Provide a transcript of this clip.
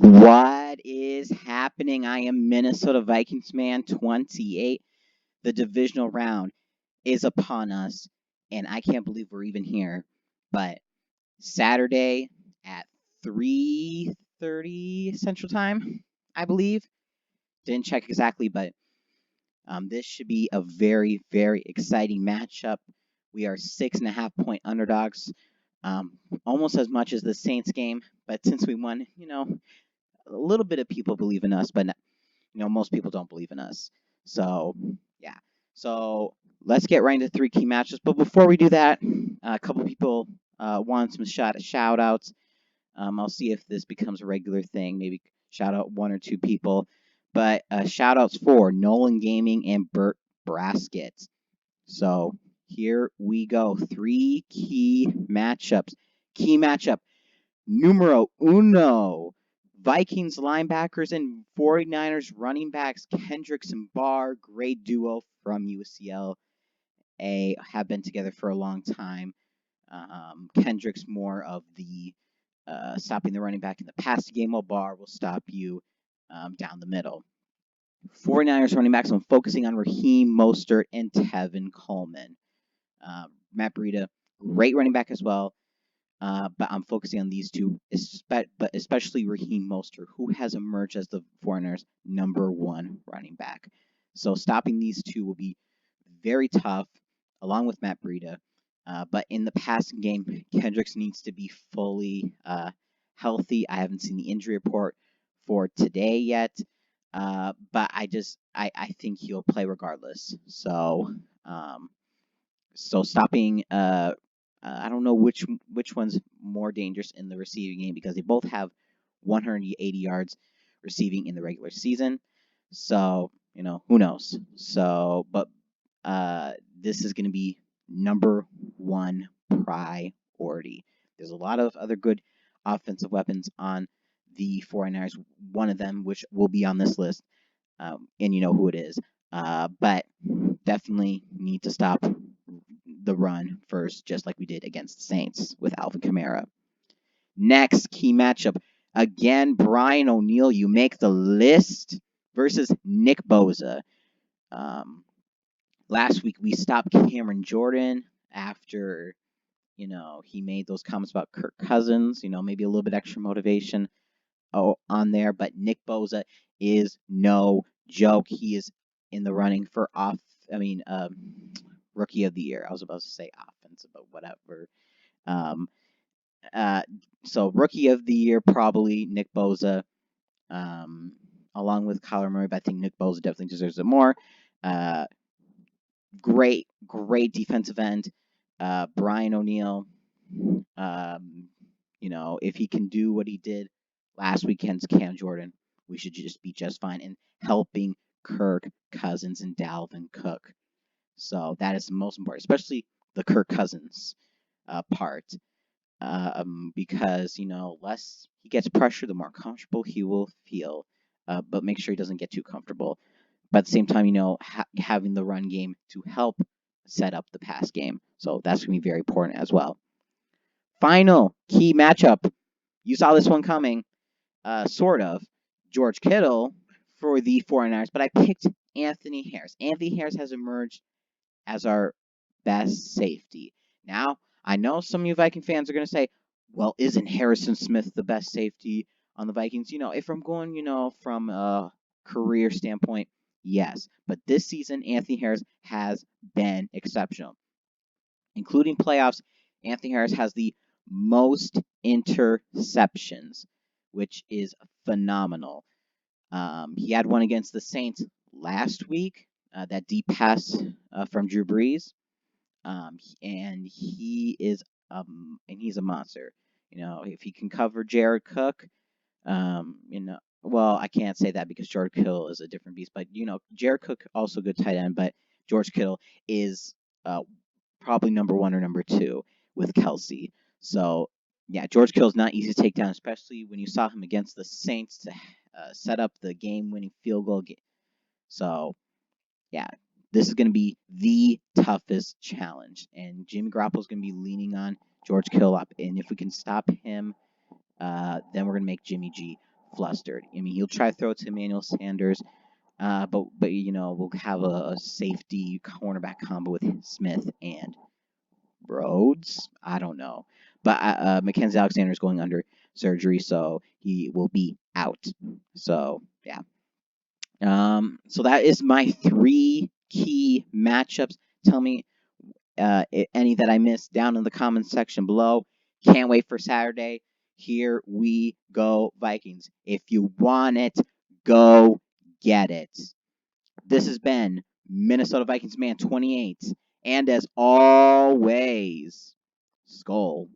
What is happening? I am Minnesota Vikings man 28. The divisional round is upon us, and I can't believe we're even here. But Saturday at 3:30 Central Time, I believe. Didn't check exactly, but this should be a very, very exciting matchup. We are 6.5 point underdogs, almost as much as the Saints game. But since we won, a little bit of people believe in us, but most people don't believe in us. So, yeah. So, let's get right into three key matches. But before we do that, a couple people want some shout outs. I'll see if this becomes a regular thing. Maybe shout out one or two people. But shout outs for Nolan Gaming and Bert Braskett. So, here we go. Three key matchups. Key matchup numero uno. Vikings linebackers and 49ers running backs Kendricks and Barr, great duo from UCLA, have been together for a long time. Kendricks more of the stopping the running back in the passing game, while Barr will stop you down the middle. 49ers running backs, I'm focusing on Raheem Mostert and Tevin Coleman. Matt Breida, great running back as well. But I'm focusing on these two, but especially Raheem Mostert, who has emerged as the 49ers' #1 running back. So stopping these two will be very tough, along with Matt Breida. But in the passing game, Kendricks needs to be fully healthy. I haven't seen the injury report for today yet, but I think he'll play regardless. So stopping. I don't know which one's more dangerous in the receiving game because they both have 180 yards receiving in the regular season. So who knows? So, but this is going to be #1 priority. There's a lot of other good offensive weapons on the 49ers. One of them, which will be on this list, and you know who it is. But definitely need to stop the run first, just like we did against the Saints with Alvin Kamara. Next key matchup. Again, Brian O'Neill, you make the list, versus Nick Bosa. Last week we stopped Cameron Jordan after, he made those comments about Kirk Cousins, maybe a little bit extra motivation on there. But Nick Bosa is no joke. He is in the running for Rookie of the Year. I was about to say offensive, but whatever. So Rookie of the Year, probably Nick Bosa, along with Kyler Murray, but I think Nick Bosa definitely deserves it more. Great defensive end. Brian O'Neill, if he can do what he did last week against Cam Jordan, we should just be just fine in helping Kirk Cousins and Dalvin Cook. So that is the most important, especially the Kirk Cousins part, because less he gets pressure, the more comfortable he will feel. But make sure he doesn't get too comfortable. But at the same time, having the run game to help set up the pass game. So that's going to be very important as well. Final key matchup. You saw this one coming, sort of. George Kittle for the 49ers, but I picked Anthony Harris. Anthony Harris has emerged as our best safety. Now, I know some of you Viking fans are going to say, well, isn't Harrison Smith the best safety on the Vikings? If I'm going, from a career standpoint, yes. But this season, Anthony Harris has been exceptional. Including playoffs, Anthony Harris has the most interceptions, which is phenomenal. He had one against the Saints last week, that deep pass from Drew Brees, and he's a monster. If he can cover Jared Cook, well, I can't say that because George Kittle is a different beast, but Jared Cook also good tight end, but George Kittle is probably #1 or #2 with Kelsey. So yeah, George Kittle's not easy to take down, especially when you saw him against the Saints to set up the game-winning field goal. So yeah, this is going to be the toughest challenge, and Jimmy Garoppolo is going to be leaning on George Kittle up, and if we can stop him, then we're going to make Jimmy G flustered. I mean, he'll try to throw it to Emmanuel Sanders, but we'll have a safety cornerback combo with Smith and Rhodes. I don't know, but Mackenzie Alexander is going under surgery, so he will be out. So yeah. So that is my 3 key matchups. Tell me any that I missed down in the comments section below. Can't wait for Saturday. Here we go, Vikings. If you want it, go get it. This has been Minnesota Vikings Man 28. And as always, Skull.